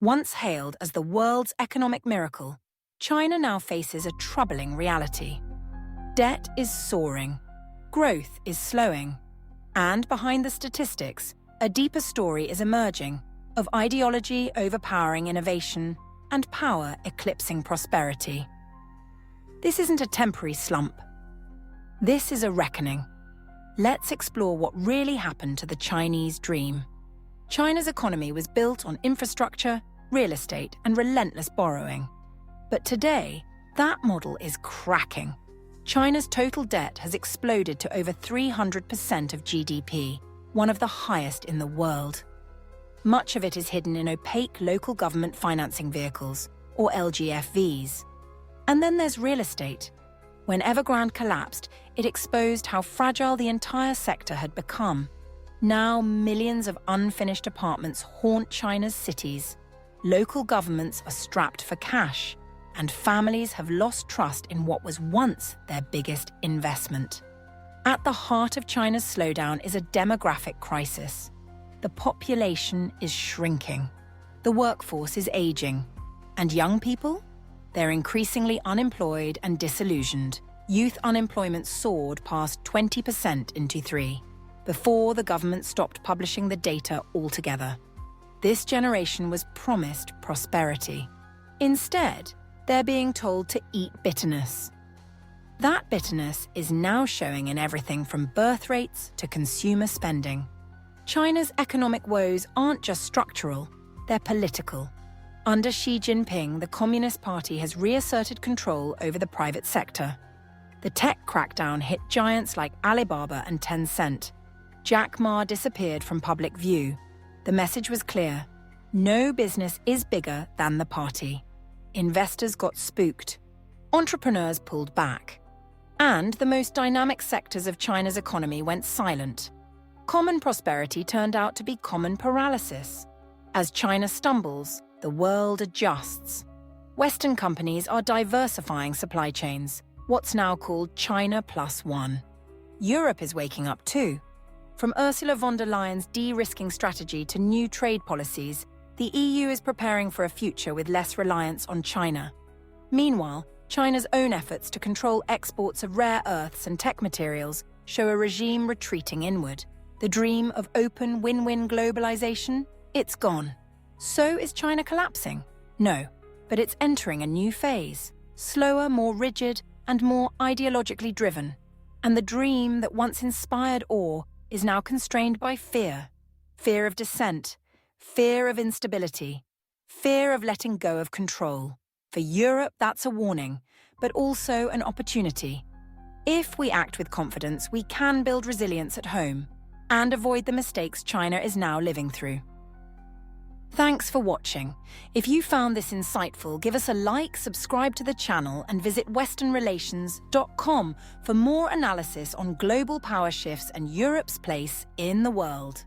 Once hailed as the world's economic miracle, China now faces a troubling reality. Debt is soaring, growth is slowing, and behind the statistics, a deeper story is emerging of ideology overpowering innovation and power eclipsing prosperity. This isn't a temporary slump. This is a reckoning. Let's explore what really happened to the Chinese dream. China's economy was built on infrastructure, real estate, and relentless borrowing. But today, that model is cracking. China's total debt has exploded to over 300% of GDP, one of the highest in the world. Much of it is hidden in opaque local government financing vehicles, or LGFVs. And then there's real estate. When Evergrande collapsed, it exposed how fragile the entire sector had become. Now millions of unfinished apartments haunt China's cities. Local governments are strapped for cash, and families have lost trust in what was once their biggest investment. At the heart of China's slowdown is a demographic crisis. The population is shrinking. The workforce is aging. And young people? They're increasingly unemployed and disillusioned. Youth unemployment soared past 20% in Q3, before the government stopped publishing the data altogether. This generation was promised prosperity. Instead, they're being told to eat bitterness. That bitterness is now showing in everything from birth rates to consumer spending. China's economic woes aren't just structural, they're political. Under Xi Jinping, the Communist Party has reasserted control over the private sector. The tech crackdown hit giants like Alibaba and Tencent. Jack Ma disappeared from public view. The message was clear: no business is bigger than the party. Investors got spooked. Entrepreneurs pulled back. And the most dynamic sectors of China's economy went silent. Common prosperity turned out to be common paralysis. As China stumbles, the world adjusts. Western companies are diversifying supply chains, what's now called China Plus One. Europe is waking up too. From Ursula von der Leyen's de-risking strategy to new trade policies, the EU is preparing for a future with less reliance on China. Meanwhile, China's own efforts to control exports of rare earths and tech materials show a regime retreating inward. The dream of open win-win globalization? It's gone. So is China collapsing? No, but it's entering a new phase, slower, more rigid, and more ideologically driven. And the dream that once inspired awe is now constrained by fear. Fear of dissent, fear of instability, fear of letting go of control. For Europe, that's a warning, but also an opportunity. If we act with confidence, we can build resilience at home and avoid the mistakes China is now living through. Thanks for watching. If you found this insightful, give us a like, subscribe to the channel, and visit westernrelations.com for more analysis on global power shifts and Europe's place in the world.